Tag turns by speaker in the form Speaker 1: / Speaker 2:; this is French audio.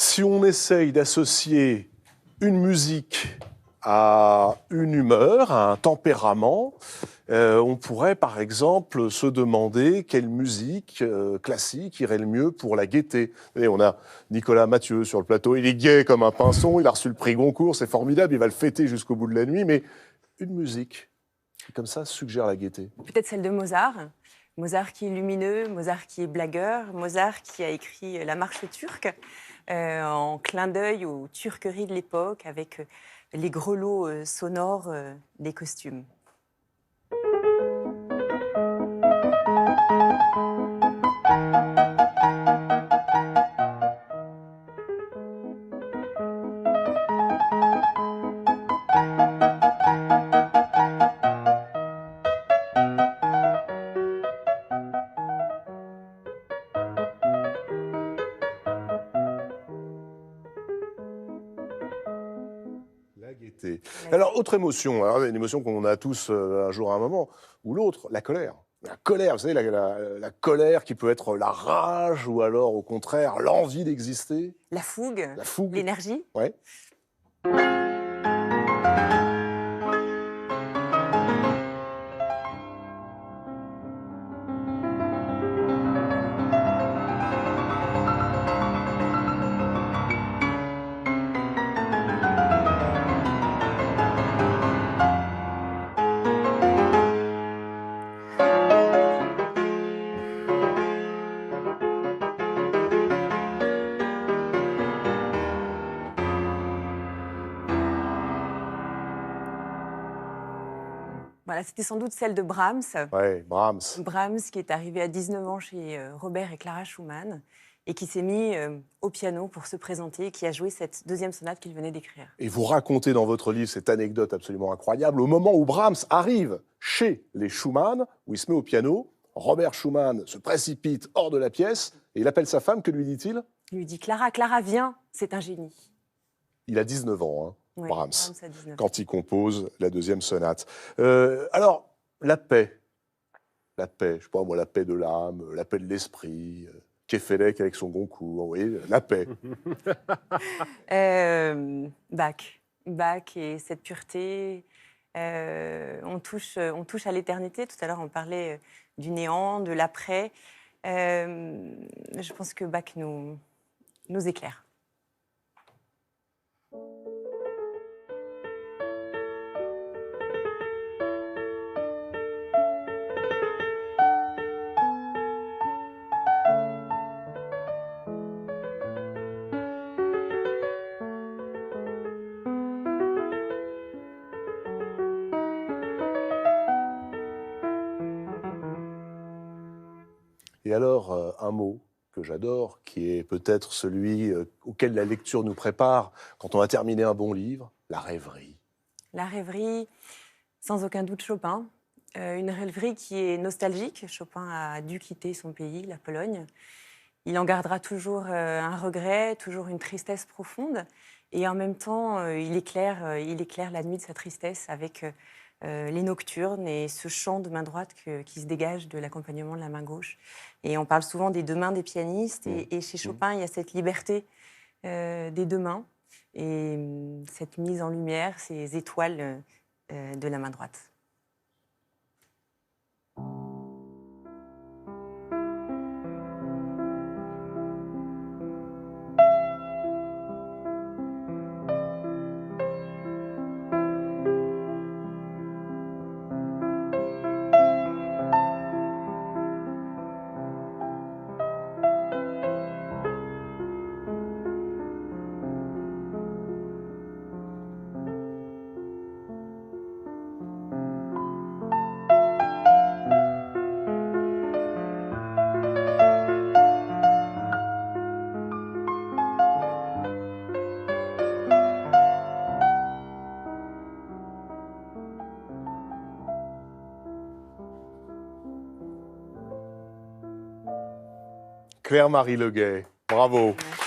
Speaker 1: Si on essaye d'associer une musique à une humeur, à un tempérament, on pourrait par exemple se demander quelle musique classique irait le mieux pour la gaieté. Et on a Nicolas Mathieu sur le plateau, il est gai comme un pinson, il a reçu le prix Goncourt, c'est formidable, il va le fêter jusqu'au bout de la nuit, mais une musique qui comme ça suggère la gaieté.
Speaker 2: Peut-être celle de Mozart. Mozart qui est lumineux, Mozart qui est blagueur, Mozart qui a écrit la marche turque en clin d'œil aux turqueries de l'époque avec les grelots sonores des costumes.
Speaker 1: La gaieté. Alors, autre émotion, alors, une émotion qu'on a tous un jour à un moment ou l'autre, la colère. La colère, vous savez, la colère qui peut être la rage ou alors au contraire l'envie d'exister.
Speaker 2: La fougue,
Speaker 1: fougue.
Speaker 2: l'énergie.
Speaker 1: Ouais.
Speaker 2: Voilà, c'était sans doute celle de Brahms.
Speaker 1: Ouais, Brahms.
Speaker 2: Brahms qui est arrivé à 19 ans chez Robert et Clara Schumann et qui s'est mis au piano pour se présenter et qui a joué cette deuxième sonate qu'il venait d'écrire.
Speaker 1: Et vous racontez dans votre livre cette anecdote absolument incroyable. Au moment où Brahms arrive chez les Schumann, où il se met au piano, Robert Schumann se précipite hors de la pièce et il appelle sa femme. Que lui dit-il?
Speaker 2: Il lui dit « Clara, Clara, viens, c'est un génie ».
Speaker 1: Il a 19 ans, hein,
Speaker 2: Oui,
Speaker 1: Brahms,
Speaker 2: a 19 ans.
Speaker 1: quand il compose la deuxième sonate. Alors, la paix, je sais pas moi, la paix de l'âme, la paix de l'esprit, Kefelec avec son Goncourt, vous voyez, la paix.
Speaker 2: Bach et cette pureté, on touche à l'éternité. Tout à l'heure, on parlait du néant, de l'après. Je pense que Bach nous éclaire.
Speaker 1: Et alors, un mot que j'adore, qui est peut-être celui auquel la lecture nous prépare quand on a terminé un bon livre, la rêverie.
Speaker 2: La rêverie, sans aucun doute Chopin. Une rêverie qui est nostalgique. Chopin a dû quitter son pays, la Pologne. Il en gardera toujours un regret, toujours une tristesse profonde. Et en même temps, il éclaire la nuit de sa tristesse avec les nocturnes et ce chant de main droite qui se dégage de l'accompagnement de la main gauche. Et on parle souvent des deux mains des pianistes. Et chez Chopin, il y a cette liberté des deux mains et cette mise en lumière, ces étoiles de la main droite.
Speaker 1: Claire-Marie Leguet, bravo.
Speaker 2: Merci.